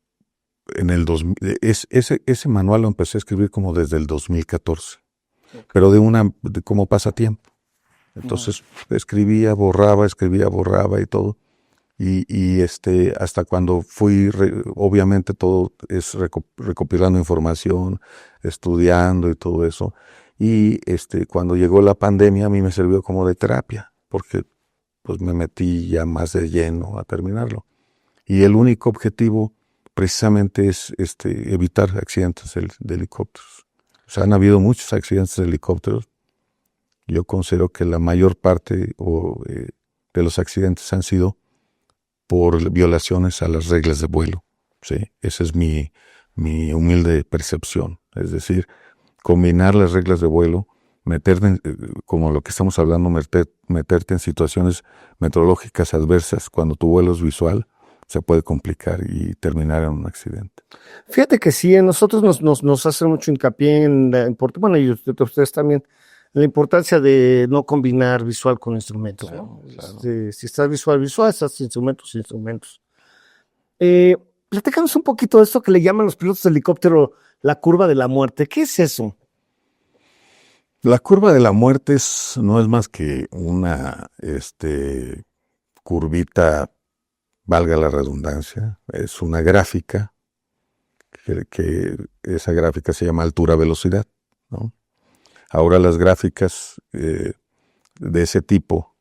en el 2000, ese manual lo empecé a escribir como desde el 2014, okay, pero como pasatiempo. Entonces escribía, borraba y todo. Y hasta cuando fui, obviamente todo es recopilando información, estudiando y todo eso. Y cuando llegó la pandemia a mí me sirvió como de terapia, porque pues me metí ya más de lleno a terminarlo. Y el único objetivo precisamente es evitar accidentes de helicópteros. O sea, han habido muchos accidentes de helicópteros. Yo considero que la mayor parte de los accidentes han sido por violaciones a las reglas de vuelo, ¿sí? Esa es mi humilde percepción. Es decir, combinar las reglas de vuelo, meterte, como lo que estamos hablando, meterte en situaciones meteorológicas adversas cuando tu vuelo es visual, se puede complicar y terminar en un accidente. Fíjate que sí, nosotros nos hacen mucho hincapié en la importancia, bueno, y ustedes también, la importancia de no combinar visual con instrumentos, claro, ¿no? Claro. Si estás visual, estás instrumentos. Platícanos un poquito de esto que le llaman los pilotos de helicóptero la curva de la muerte. ¿Qué es eso? La curva de la muerte no es más que una curvita, valga la redundancia, es una gráfica, que esa gráfica se llama altura-velocidad, ¿no? Ahora las gráficas de ese tipo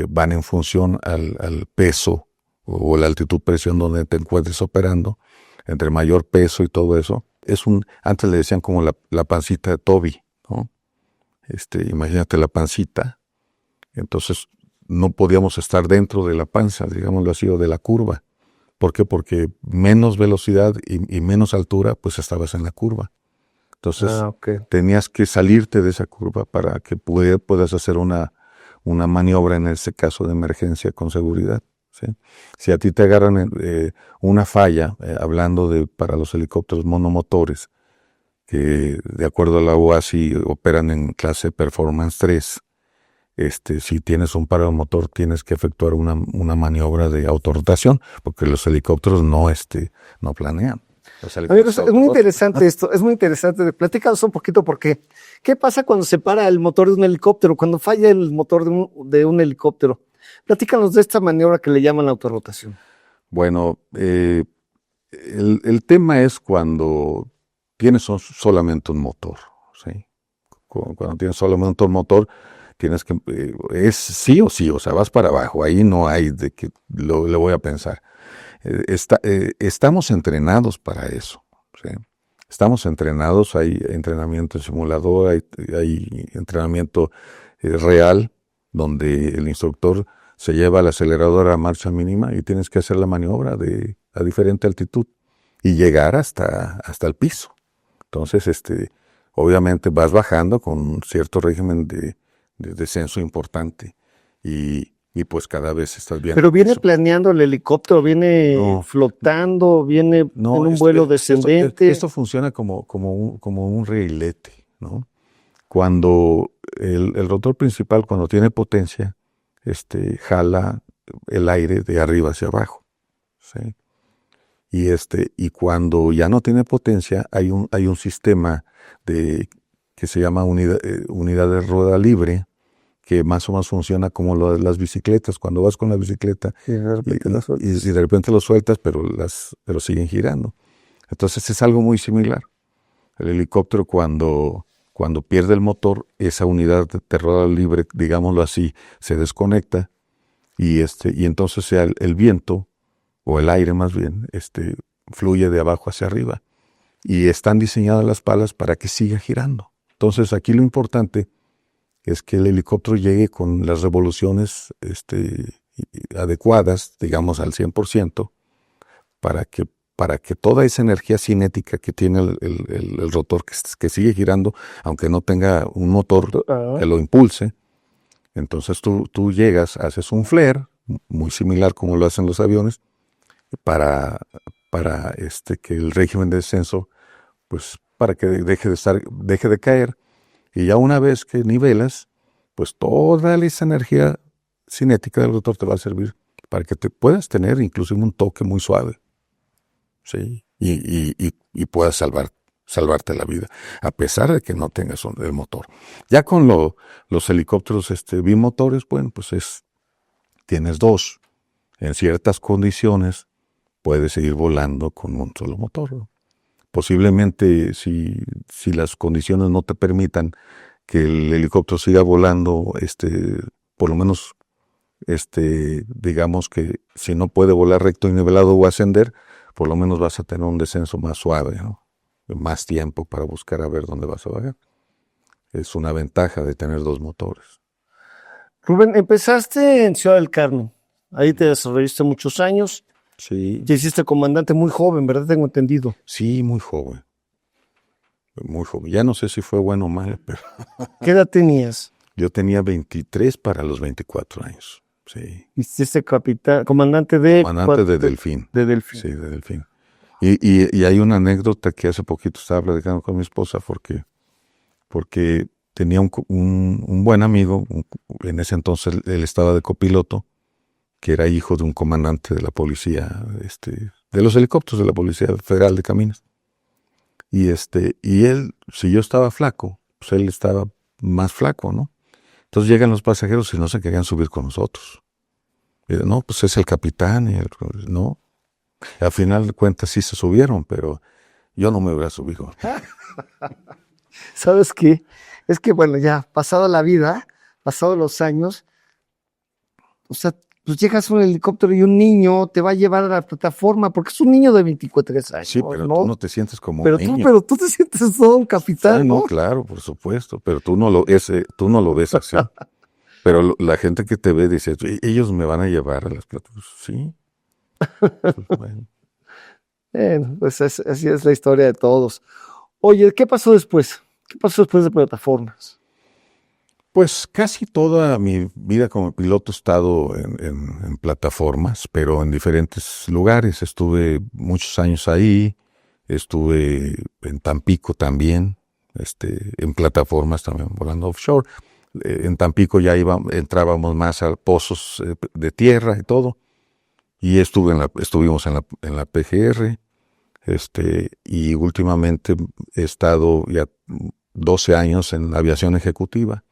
van en función al peso o la altitud-presión donde te encuentres operando. Entre mayor peso y todo eso, antes le decían como la pancita de Toby, ¿no? Imagínate la pancita. Entonces no podíamos estar dentro de la panza, digámoslo así, o de la curva. ¿Por qué? Porque menos velocidad y menos altura, pues estabas en la curva. Entonces okay, tenías que salirte de esa curva para que puedas hacer una maniobra, en ese caso de emergencia, con seguridad, ¿sí? Si a ti te agarran una falla, hablando para los helicópteros monomotores, que de acuerdo a la OASI operan en clase Performance 3, si tienes un paro de motor tienes que efectuar una maniobra de autorrotación, porque los helicópteros no planean. Amigos, es muy interesante esto, es muy interesante. Platícanos un poquito porque, ¿qué pasa cuando se para el motor de un helicóptero, cuando falla el motor de un helicóptero? Platícanos de esta maniobra que le llaman autorrotación. Bueno, el tema es cuando tienes solamente un motor, ¿sí? Cuando tienes solamente un motor, tienes que, es sí o sí, o sea, vas para abajo, ahí no hay de que le voy a pensar. Estamos entrenados para eso, ¿sí? Estamos entrenados, hay entrenamiento en simulador, hay entrenamiento real, donde el instructor se lleva al acelerador a marcha mínima y tienes que hacer la maniobra a diferente altitud y llegar hasta el piso. Entonces, obviamente vas bajando con un cierto régimen de descenso importante y pues cada vez estás viendo. Pero viene planeando el helicóptero, viene flotando, viene en un vuelo descendente. Esto funciona como un reguilete, ¿no? Cuando el rotor principal, cuando tiene potencia, jala el aire de arriba hacia abajo, ¿sí? Y cuando ya no tiene potencia, hay un sistema que se llama unidad de rueda libre, que más o menos funciona como lo de las bicicletas. Cuando vas con la bicicleta Y de repente lo sueltas. y de repente lo sueltas, pero siguen girando. Entonces es algo muy similar. El helicóptero cuando pierde el motor, esa unidad de rueda libre, digámoslo así, se desconecta y entonces el viento, o el aire más bien, fluye de abajo hacia arriba. Y están diseñadas las palas para que siga girando. Entonces aquí lo importante es que el helicóptero llegue con las revoluciones adecuadas, digamos al 100%, para que toda esa energía cinética que tiene el rotor, que sigue girando, aunque no tenga un motor que lo impulse, entonces tú llegas, haces un flare, muy similar como lo hacen los aviones, para que el régimen de descenso, pues para que deje de caer, y ya una vez que nivelas, pues toda esa energía cinética del rotor te va a servir para que te puedas tener incluso un toque muy suave, ¿sí? Y puedas salvarte la vida, a pesar de que no tengas el motor. Ya con los helicópteros bimotores, bueno, pues tienes dos. En ciertas condiciones puedes seguir volando con un solo motor, ¿no? Posiblemente si las condiciones no te permitan que el helicóptero siga volando, por lo menos, digamos que si no puede volar recto y nivelado o ascender, por lo menos vas a tener un descenso más suave, ¿no? Más tiempo para buscar a ver dónde vas a bajar. Es una ventaja de tener dos motores. Rubén, empezaste en Ciudad del Carmen. Ahí te desarrollaste muchos años. Sí. Te hiciste comandante muy joven, ¿verdad? Tengo entendido. Sí, muy joven. Muy joven. Ya no sé si fue bueno o malo, pero... ¿Qué edad tenías? Yo tenía 23 para los 24 años. Sí. Hiciste comandante de... Comandante de Delfín. De Delfín. Sí, de Delfín. Y hay una anécdota que hace poquito estaba platicando con mi esposa porque tenía un buen amigo, en ese entonces él estaba de copiloto, que era hijo de un comandante de la policía, de los helicópteros de la Policía Federal de Caminos. Y él, si yo estaba flaco, pues él estaba más flaco, ¿no? Entonces llegan los pasajeros y no se querían subir con nosotros. Y, no, pues es el capitán, no. Al final de cuentas sí se subieron, pero yo no me hubiera subido. ¿Sabes qué? Es que, bueno, ya pasado la vida, pasados los años, o sea, pues llegas a un helicóptero y un niño te va a llevar a la plataforma, porque es un niño de 23 años. Sí, pero ¿no? tú no te sientes como pero niño. Pero tú te sientes todo un capitán, sí, ¿no? No, claro, por supuesto, pero tú no lo ves así. Pero la gente que te ve dice, ellos me van a llevar a las plataformas. Sí. Pues, bueno. Pues así es la historia de todos. Oye, ¿qué pasó después? ¿Qué pasó después de plataformas? Pues casi toda mi vida como piloto he estado en plataformas, pero en diferentes lugares. Estuve muchos años ahí, estuve en Tampico también, en plataformas también volando offshore. En Tampico ya entrábamos más a pozos de tierra y todo. Y estuvimos en la PGR, y últimamente he estado ya 12 años en aviación ejecutiva.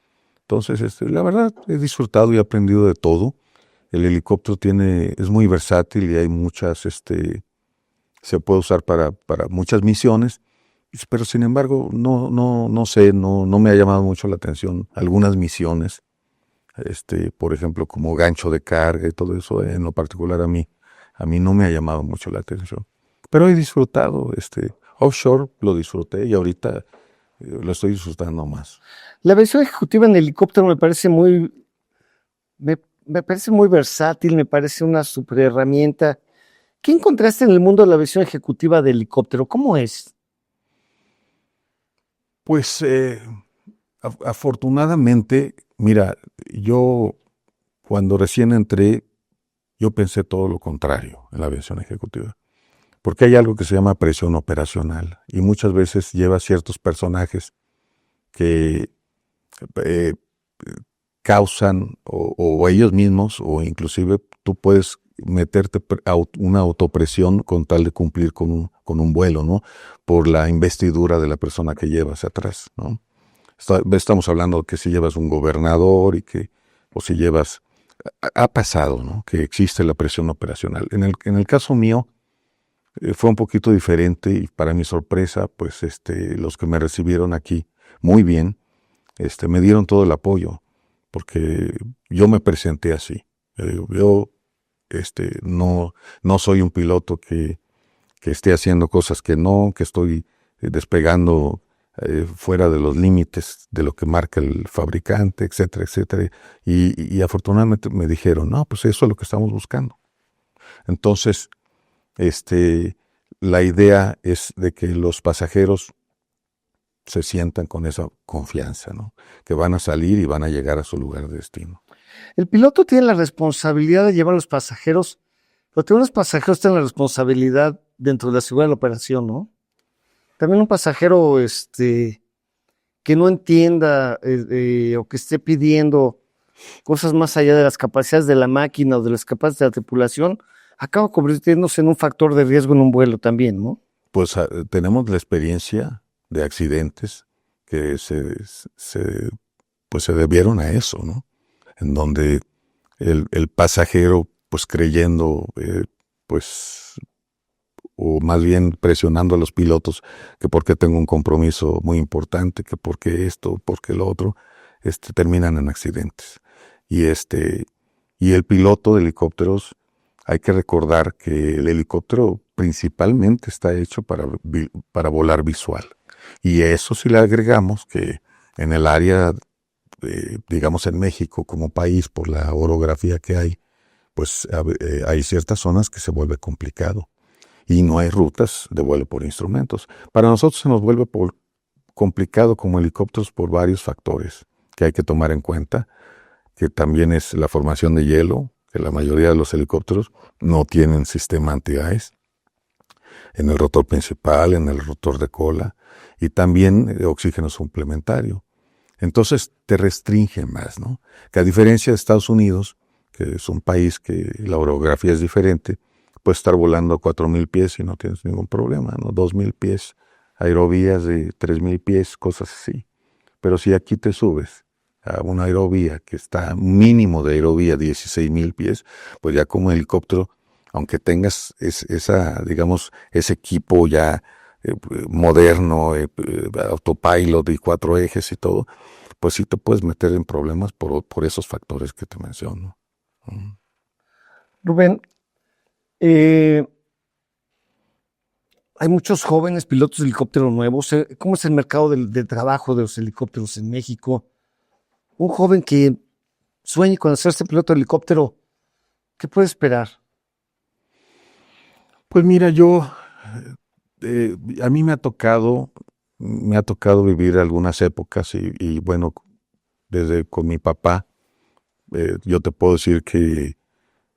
Entonces, la verdad, he disfrutado y aprendido de todo. El helicóptero es muy versátil y hay muchas, se puede usar para muchas misiones, pero sin embargo, no sé, no me ha llamado mucho la atención algunas misiones, por ejemplo, como gancho de carga y todo eso, en lo particular a mí no me ha llamado mucho la atención. Pero he disfrutado, offshore lo disfruté y ahorita lo estoy disfrutando más. La versión ejecutiva en helicóptero me parece muy versátil, me parece una super herramienta. ¿Qué encontraste en el mundo de la versión ejecutiva de helicóptero? ¿Cómo es? Pues afortunadamente, mira, yo cuando recién entré, yo pensé todo lo contrario en la aviación ejecutiva, porque hay algo que se llama presión operacional y muchas veces lleva ciertos personajes que eh, causan o ellos mismos o inclusive tú puedes meterte una autopresión con tal de cumplir con un vuelo, ¿no? Por la investidura de la persona que llevas atrás, ¿no? Estamos hablando que si llevas un gobernador o si llevas, ha pasado, ¿no? Que existe la presión operacional. En el caso mío, fue un poquito diferente y para mi sorpresa, pues los que me recibieron aquí muy bien, me dieron todo el apoyo, porque yo me presenté así. Yo no soy un piloto que esté haciendo cosas que estoy despegando fuera de los límites de lo que marca el fabricante, etcétera, etcétera. Y afortunadamente me dijeron, no, pues eso es lo que estamos buscando. Entonces, la idea es de que los pasajeros se sientan con esa confianza, ¿no? Que van a salir y van a llegar a su lugar de destino. El piloto tiene la responsabilidad de llevar a los pasajeros, pero también los pasajeros tienen la responsabilidad dentro de la seguridad de la operación, ¿no? También un pasajero que no entienda o que esté pidiendo cosas más allá de las capacidades de la máquina o de las capacidades de la tripulación, acaba convirtiéndose en un factor de riesgo en un vuelo también, ¿no? Pues tenemos la experiencia de accidentes que pues se debieron a eso, ¿no? En donde el pasajero, pues creyendo, pues, o más bien presionando a los pilotos, que porque tengo un compromiso muy importante, que porque esto, porque lo otro, terminan en accidentes. Y el piloto de helicópteros, hay que recordar que el helicóptero principalmente está hecho para volar visual. Y eso si le agregamos que en el área, digamos en México como país, por la orografía que hay, pues hay ciertas zonas que se vuelve complicado. Y no hay rutas de vuelo por instrumentos. Para nosotros se nos vuelve complicado como helicópteros por varios factores que hay que tomar en cuenta, que también es la formación de hielo, que la mayoría de los helicópteros no tienen sistema anti-ice en el rotor principal, en el rotor de cola, y también oxígeno suplementario. Entonces te restringe más, ¿no? Que a diferencia de Estados Unidos, que es un país que la orografía es diferente, puedes estar volando a 4,000 pies y no tienes ningún problema, ¿no? 2,000 pies, aerovías de 3,000 pies, cosas así. Pero si aquí te subes a una aerovía que está mínimo de aerovía 16,000 pies, pues ya como helicóptero, aunque tengas digamos, ese equipo ya moderno, autopilot y 4 ejes y todo, pues sí te puedes meter en problemas por esos factores que te menciono. Rubén, hay muchos jóvenes pilotos de helicópteros nuevos. ¿Cómo es el mercado del trabajo de los helicópteros en México? Un joven que sueñe con hacerse piloto de helicóptero, ¿qué puede esperar? Pues mira, a mí me ha tocado vivir algunas épocas y bueno, desde con mi papá, yo te puedo decir que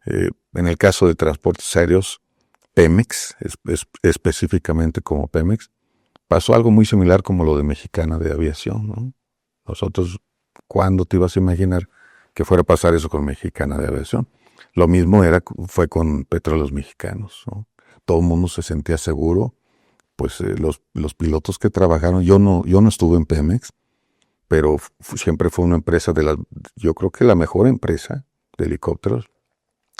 en el caso de transportes aéreos, Pemex, específicamente como Pemex, pasó algo muy similar como lo de Mexicana de Aviación, ¿no? Nosotros, ¿cuándo te ibas a imaginar que fuera a pasar eso con Mexicana de Aviación? Lo mismo fue con Petróleos Mexicanos, ¿no? Todo el mundo se sentía seguro, pues los pilotos que trabajaron, yo no estuve en Pemex, pero siempre fue una empresa yo creo que la mejor empresa de helicópteros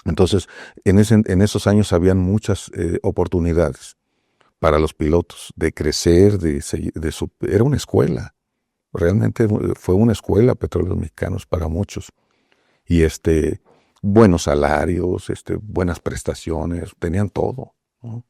Entonces, en esos años habían muchas oportunidades para los pilotos de crecer, era una escuela. Realmente fue una escuela Petróleos Mexicanos para muchos. Y buenos salarios, buenas prestaciones, tenían todo, ¿no?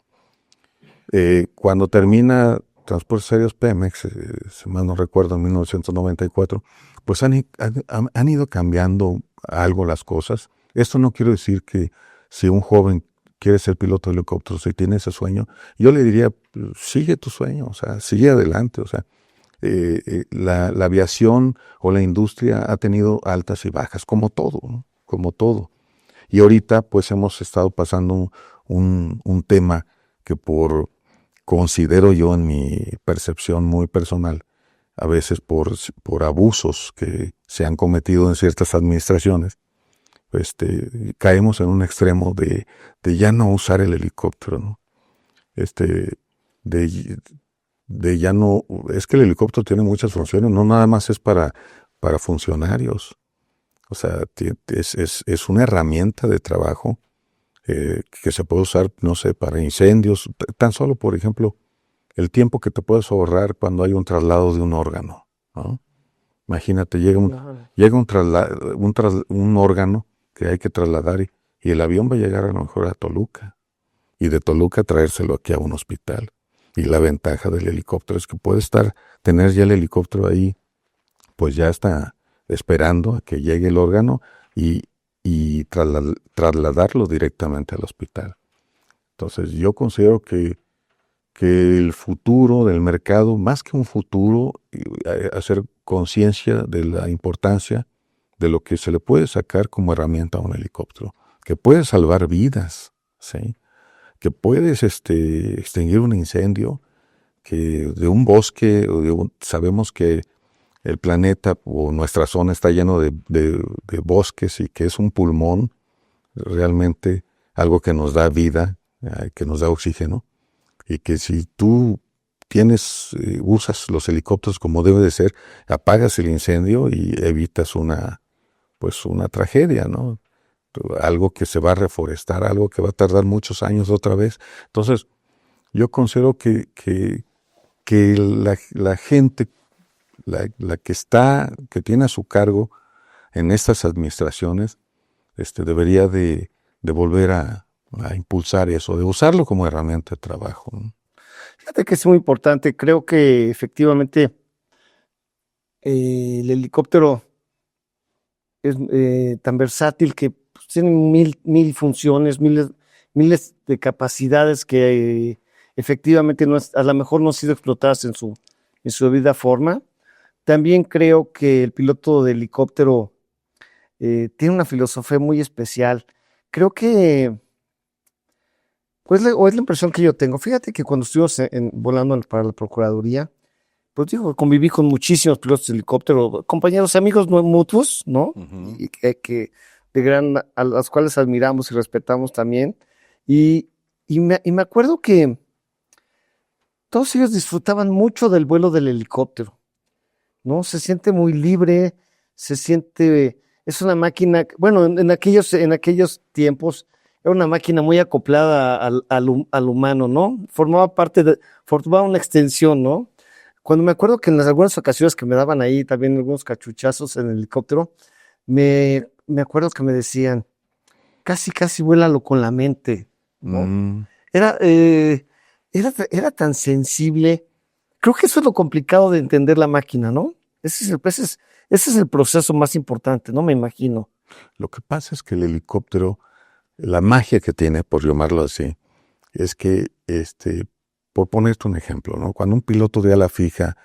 Cuando termina Transportes Aéreos Pemex, si mal no recuerdo, en 1994, pues han ido cambiando algo las cosas. Esto no quiero decir que si un joven quiere ser piloto de helicópteros y tiene ese sueño, yo le diría, sigue tu sueño, o sea, sigue adelante, o sea, la aviación o la industria ha tenido altas y bajas, como todo, ¿no? Como todo. Y ahorita pues hemos estado pasando un tema que considero yo en mi percepción muy personal, a veces por abusos que se han cometido en ciertas administraciones, caemos en un extremo de ya no usar el helicóptero, ¿no? De, de ya no, es que el helicóptero tiene muchas funciones, no nada más es para funcionarios, o sea, es una herramienta de trabajo que se puede usar, no sé, para incendios, tan solo, por ejemplo, el tiempo que te puedes ahorrar cuando hay un traslado de un órgano, ¿no? Imagínate, llega un órgano que hay que trasladar y el avión va a llegar a lo mejor a Toluca y de Toluca traérselo aquí a un hospital. Y la ventaja del helicóptero es que puede tener ya el helicóptero ahí, pues ya está esperando a que llegue el órgano y trasladarlo directamente al hospital. Entonces yo considero que el futuro del mercado, más que un futuro, hacer conciencia de la importancia de lo que se le puede sacar como herramienta a un helicóptero, que puede salvar vidas, ¿sí? Que puedes extinguir un incendio, que de un bosque, sabemos que el planeta o nuestra zona está lleno de bosques y que es un pulmón, realmente algo que nos da vida, que nos da oxígeno, y que si tú usas los helicópteros como debe de ser, apagas el incendio y evitas una tragedia, ¿no? Algo que se va a reforestar, algo que va a tardar muchos años otra vez. Entonces, yo considero que la gente, la que tiene a su cargo en estas administraciones, debería de volver a impulsar eso, de usarlo como herramienta de trabajo, ¿no? Fíjate que es muy importante. Creo que efectivamente el helicóptero es tan versátil que pues, tiene mil funciones, miles de capacidades que efectivamente a lo mejor no han sido explotadas en su debida forma. También creo que el piloto de helicóptero tiene una filosofía muy especial. Creo que, pues, o es la impresión que yo tengo. Fíjate que cuando estuvimos volando para la Procuraduría, pues digo, conviví con muchísimos pilotos de helicóptero, compañeros, amigos mutuos, ¿no? Uh-huh. Y que a las cuales admiramos y respetamos también. Y me acuerdo que todos ellos disfrutaban mucho del vuelo del helicóptero, ¿no? Se siente muy libre, es una máquina, bueno, en aquellos tiempos era una máquina muy acoplada al humano, ¿no? Formaba una extensión, ¿no? Cuando me acuerdo que en algunas ocasiones que me daban ahí también algunos cachuchazos en el helicóptero, me acuerdo que me decían, casi vuélalo con la mente, ¿no? Era tan sensible. Creo que eso es lo complicado de entender la máquina, ¿no? Ese es el proceso más importante, ¿no? Me imagino. Lo que pasa es que el helicóptero, la magia que tiene, por llamarlo así, es que, por ponerte un ejemplo, ¿no? Cuando un piloto de ala fija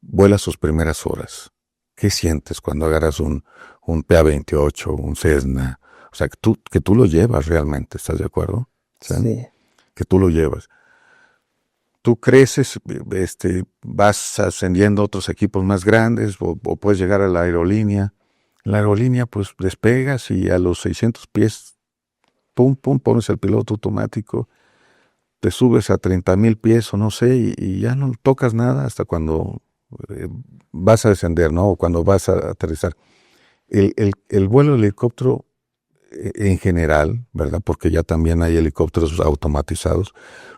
vuela sus primeras horas, ¿qué sientes cuando agarras un PA-28, un Cessna? O sea, que tú lo llevas realmente, ¿estás de acuerdo? Sí. Que tú lo llevas. Tú creces, vas ascendiendo a otros equipos más grandes o puedes llegar a la aerolínea. En la aerolínea, pues despegas y a los 600 pies, pum, pones el piloto automático, te subes a 30,000 pies o no sé, y ya no tocas nada hasta cuando vas a descender, ¿no? O cuando vas a aterrizar. El vuelo del helicóptero en general, ¿verdad? Porque ya también hay helicópteros automatizados,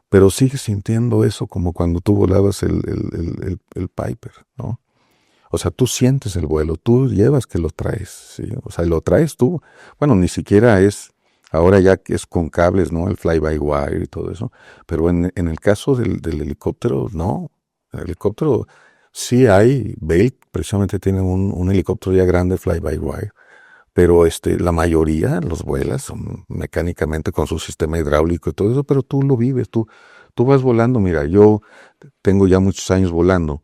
pero sigues sintiendo eso como cuando tú volabas el Piper, ¿no? O sea, tú sientes el vuelo, tú llevas que lo traes, ¿sí? O sea, lo traes tú. Bueno, ni siquiera es, ahora ya que es con cables, ¿no? El fly-by-wire y todo eso. Pero en el caso del helicóptero, no. El helicóptero sí hay, Bell precisamente tiene un helicóptero ya grande fly-by-wire. Pero la mayoría los vuelas son mecánicamente con su sistema hidráulico y todo eso, pero tú lo vives, tú vas volando. Mira, yo tengo ya muchos años volando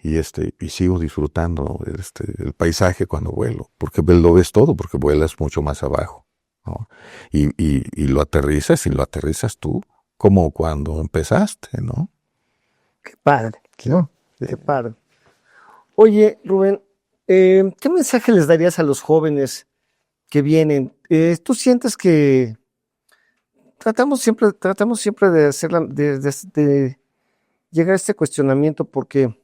y sigo disfrutando el paisaje cuando vuelo, porque lo ves todo, porque vuelas mucho más abajo, ¿no? Y lo aterrizas y lo aterrizas tú, como cuando empezaste, ¿no? Qué padre, ¿no? Qué padre. Oye, Rubén, ¿qué mensaje les darías a los jóvenes que vienen? ¿Tú sientes que tratamos siempre de hacerla, de llegar a este cuestionamiento, porque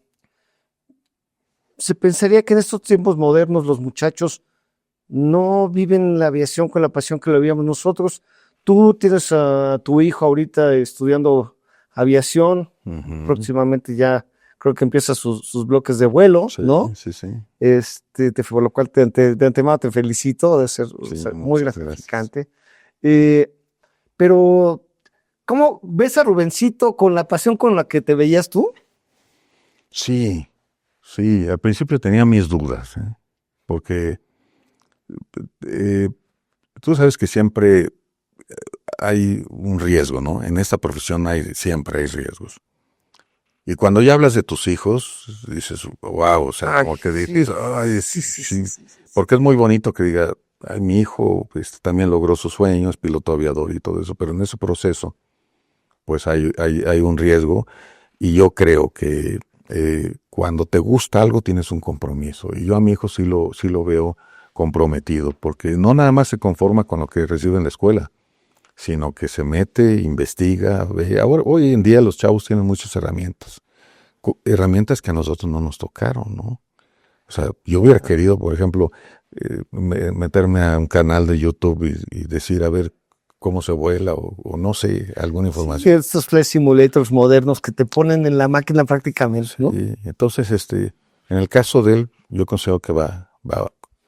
se pensaría que en estos tiempos modernos los muchachos no viven la aviación con la pasión que lo vivíamos nosotros? Tú tienes a tu hijo ahorita estudiando aviación, próximamente ya creo que empieza sus bloques de vuelo, Sí, ¿no? sí, sí. Por lo cual de antemano te felicito, de ser, Sí, muy muchas gratificante. Pero, ¿cómo ves a Rubencito con la pasión con la que te veías tú? Sí, sí, al principio tenía mis dudas, ¿eh? Porque tú sabes que siempre hay un riesgo, ¿no? En esta profesión siempre hay riesgos. Y cuando ya hablas de tus hijos, dices, wow, o sea, como que dices, ay, sí, porque es muy bonito que diga, ay, mi hijo también logró sus sueños, piloto aviador y todo eso, pero en ese proceso, pues hay un riesgo, y yo creo que cuando te gusta algo tienes un compromiso, y yo a mi hijo sí lo veo comprometido, porque no nada más se conforma con lo que recibe en la escuela, sino que se mete, investiga, ve. Ahora, hoy en día los chavos tienen muchas herramientas que a nosotros no nos tocaron, ¿no? O sea, yo hubiera querido, por ejemplo, meterme a un canal de YouTube y decir, a ver cómo se vuela, o no sé, alguna información. Sí, estos flight simulators modernos que te ponen en la máquina prácticamente, ¿no? Sí, entonces, en el caso de él, yo considero que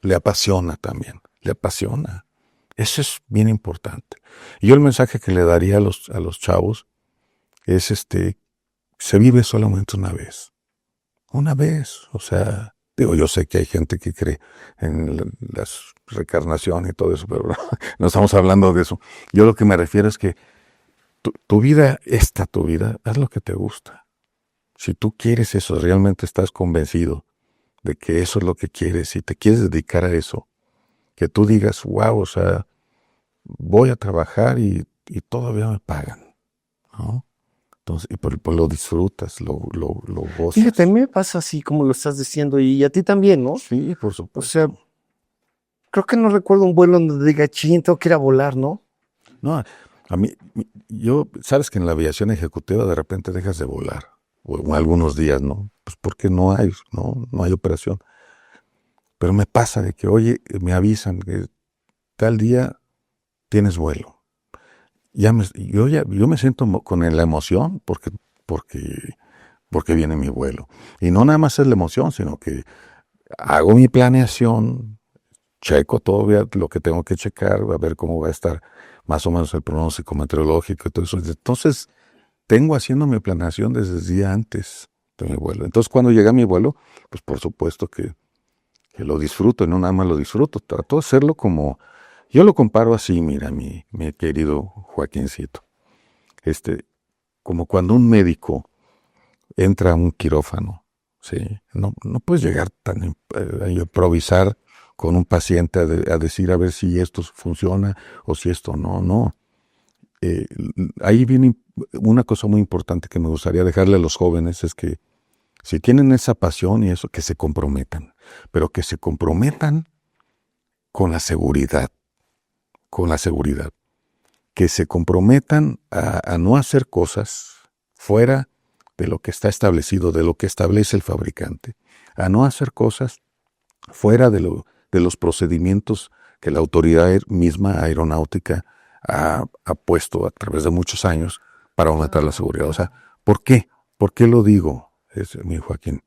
le apasiona también, le apasiona. Eso es bien importante. Y yo el mensaje que le daría a los chavos es se vive solamente una vez. Una vez. O sea, digo, yo sé que hay gente que cree en las reencarnaciones y todo eso, pero no estamos hablando de eso. Yo lo que me refiero es que tu vida, tu vida, haz lo que te gusta. Si tú quieres eso, realmente estás convencido de que eso es lo que quieres y te quieres dedicar a eso, que tú digas, wow, o sea, voy a trabajar y todavía me pagan, ¿no? Entonces, y pues lo disfrutas, lo gozas. Fíjate, a mí me pasa así como lo estás diciendo, y a ti también, ¿no? Sí, por O supuesto. sea, creo que no recuerdo un vuelo donde diga, ching, tengo que ir a volar, ¿no? No, a mí, sabes que en la aviación ejecutiva de repente dejas de volar, o algunos días, ¿no? Pues porque no hay operación. Pero me pasa de que, oye, me avisan que tal día tienes vuelo. Yo me siento con la emoción porque viene mi vuelo. Y no nada más es la emoción, sino que hago mi planeación, checo todavía lo que tengo que checar, a ver cómo va a estar más o menos el pronóstico meteorológico y todo eso. Entonces, tengo haciendo mi planeación desde el día antes de mi vuelo. Entonces, cuando llega mi vuelo, pues por supuesto que lo disfruto, y no nada más lo disfruto, trato de hacerlo como, yo lo comparo así, mira, mi querido Joaquincito, como cuando un médico entra a un quirófano, ¿sí? No puedes llegar a improvisar con un paciente a decir a ver si esto funciona o si esto no. Ahí viene una cosa muy importante que me gustaría dejarle a los jóvenes, es que si tienen esa pasión y eso, que se comprometan, pero que se comprometan con la seguridad, que se comprometan a no hacer cosas fuera de lo que está establecido, de lo que establece el fabricante, a no hacer cosas fuera de los procedimientos que la autoridad misma aeronáutica ha puesto a través de muchos años para aumentar la seguridad. O sea, ¿por qué? ¿Por qué lo digo, mi Joaquín?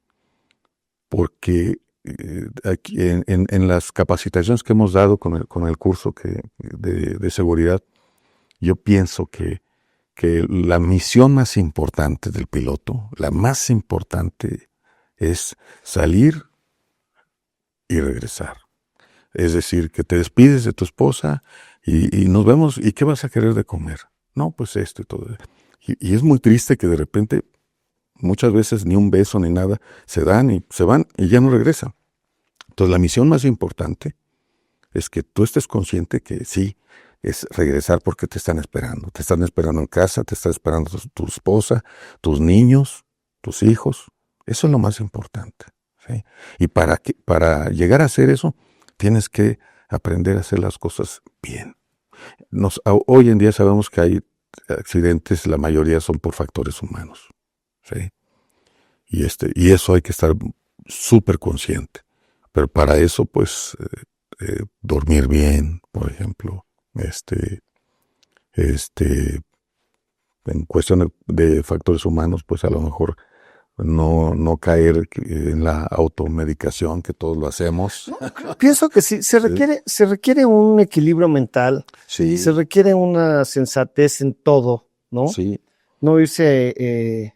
Porque aquí en las capacitaciones que hemos dado con el curso de seguridad, yo pienso que la misión más importante del piloto, la más importante, es salir y regresar. Es decir, que te despides de tu esposa y nos vemos, ¿y qué vas a querer de comer? No, pues esto y todo. Y es muy triste que de repente, muchas veces ni un beso ni nada, se dan y se van y ya no regresan. Entonces la misión más importante es que tú estés consciente que sí, es regresar porque te están esperando. Te están esperando en casa, te está esperando tu esposa, tus niños, tus hijos. Eso es lo más importante, ¿sí? Y para llegar a hacer eso, tienes que aprender a hacer las cosas bien. Hoy en día sabemos que hay accidentes, la mayoría son por factores humanos, ¿sí? Y eso hay que estar súper consciente. Pero para eso, pues, dormir bien, por ejemplo, en cuestión de factores humanos, pues a lo mejor no caer en la automedicación, que todos lo hacemos. No, pienso que sí, se requiere un equilibrio mental, Sí. se requiere una sensatez en todo, ¿no? Sí. No irse,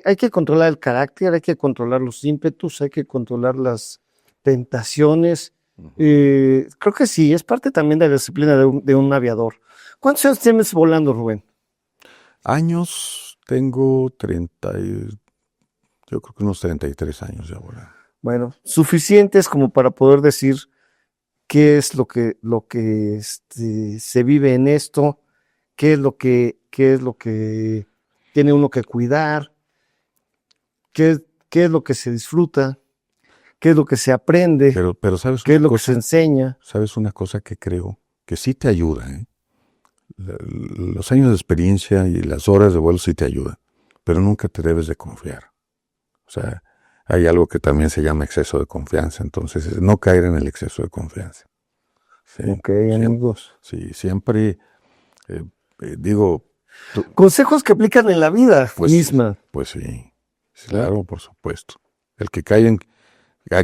hay que controlar el carácter, hay que controlar los ímpetus, hay que controlar las tentaciones. Creo que sí, es parte también de la disciplina de un aviador. ¿Cuántos años tienes volando, Rubén? Años, tengo 30, yo creo que unos 33 años ya volando. Bueno, suficientes como para poder decir qué es lo que se vive en esto, qué es lo que tiene uno que cuidar, qué es lo que se disfruta, qué es lo que se aprende, pero ¿sabes qué es una lo que cosa? se enseña. ¿Sabes una cosa que creo? Que sí te ayuda, ¿eh? Los años de experiencia y las horas de vuelo sí te ayudan, pero nunca te debes de confiar. O sea, hay algo que también se llama exceso de confianza, entonces no caer en el exceso de confianza. Sí, Ok, amigos. Sí, siempre digo... Consejos que aplican en la vida misma. Pues sí, claro, por supuesto. El que cae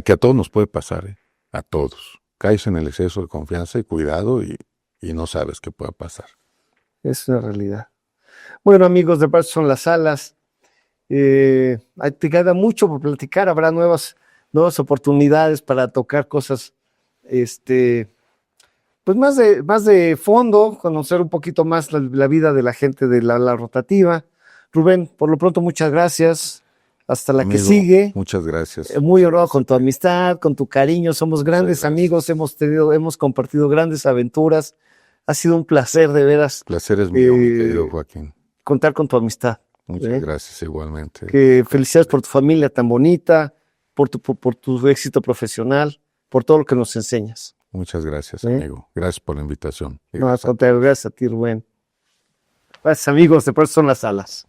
que a todos nos puede pasar, ¿eh? A todos. Caes en el exceso de confianza y cuidado y no sabes qué pueda pasar. Es una realidad. Bueno, amigos, de parte son las alas. Te queda mucho por platicar, habrá nuevas oportunidades para tocar cosas, pues más de fondo, conocer un poquito más la vida de la gente de la rotativa. Rubén, por lo pronto, muchas gracias. Hasta la que sigue. Muchas gracias. Muy honrado con tu amistad, con tu cariño. Somos grandes amigos, hemos compartido grandes aventuras. Ha sido un placer, de veras. Placer es mío, mi querido Joaquín. Contar con tu amistad. Muchas gracias, igualmente. Felicidades por tu familia tan bonita, por tu éxito profesional, por todo lo que nos enseñas. Muchas gracias, amigo. Gracias por la invitación. No, al contrario, gracias a ti, Rubén. Gracias, amigos. De por eso son las alas.